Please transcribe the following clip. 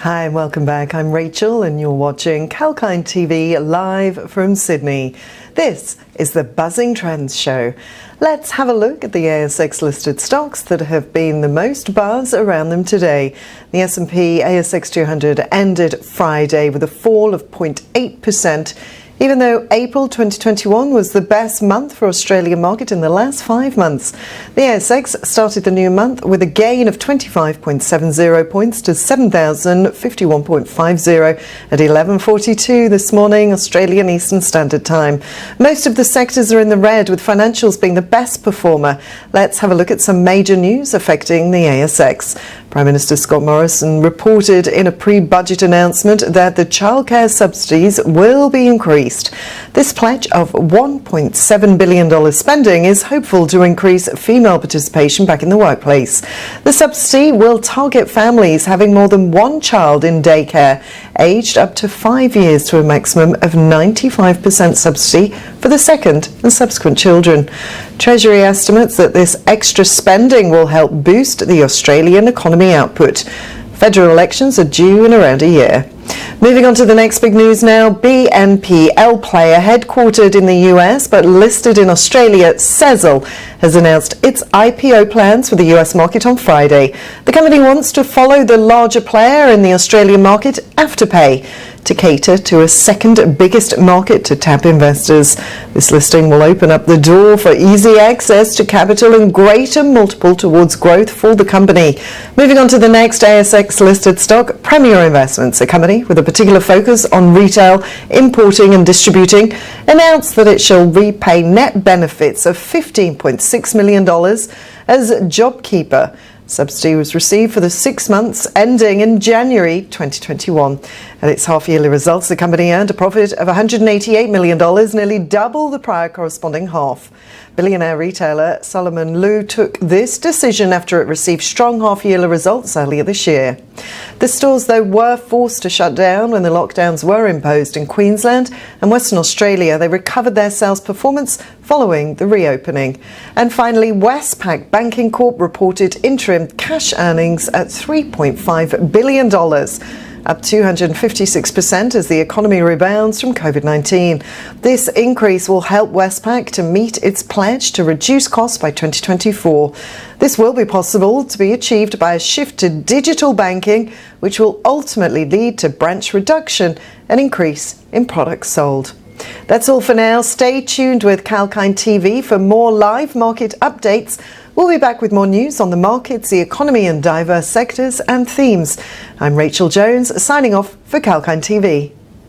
Hi and welcome back. I'm Rachel and you're watching Kalkine TV live from Sydney. This is the Buzzing Trends Show. Let's have a look at the ASX listed stocks that have been the most buzz around them today. The S&P ASX 200 ended Friday with a fall of 0.8%. Even though April 2021 was the best month for Australian market in the last 5 months. The ASX started the new month with a gain of 25.70 points to 7,051.50 at 11:42 this morning, Australian Eastern Standard Time. Most of the sectors are in the red, with financials being the best performer. Let's have a look at some major news affecting the ASX. Prime Minister Scott Morrison reported in a pre-budget announcement that the childcare subsidies will be increased. This pledge of $1.7 billion spending is hopeful to increase female participation back in the workplace. The subsidy will target families having more than one child in daycare, aged up to 5 years, to a maximum of 95% subsidy for the second and subsequent children. Treasury estimates that this extra spending will help boost the Australian economy output. Federal elections are due in around a year. Moving on to the next big news now, BMPL player headquartered in the US but listed in Australia, Sezzle, has announced its IPO plans for the US market on Friday. The company wants to follow the larger player in the Australian market, Afterpay, to cater to a second biggest market to tap investors. This listing will open up the door for easy access to capital and greater multiple towards growth for the company. Moving on to the next ASX listed stock, Premier Investments, a company with a particular focus on retail, importing and distributing, announced that it shall repay net benefits of $15.6 million as JobKeeper subsidy was received for the 6 months ending in January 2021. At its half-yearly results, the company earned a profit of $188 million, nearly double the prior corresponding half. Billionaire retailer Solomon Lew took this decision after it received strong half-yearly results earlier this year. The stores, though, were forced to shut down when the lockdowns were imposed in Queensland and Western Australia. They recovered their sales performance following the reopening. And finally, Westpac Banking Corp reported interim cash earnings at $3.5 billion, up 256% as the economy rebounds from COVID-19. This increase will help Westpac to meet its pledge to reduce costs by 2024. This will be possible to be achieved by a shift to digital banking, which will ultimately lead to branch reduction and increase in products sold. That's all for now. Stay tuned with Kalkine TV for more live market updates. We'll be back with more news on the markets, the economy and diverse sectors and themes. I'm Rachel Jones, signing off for Kalkine TV.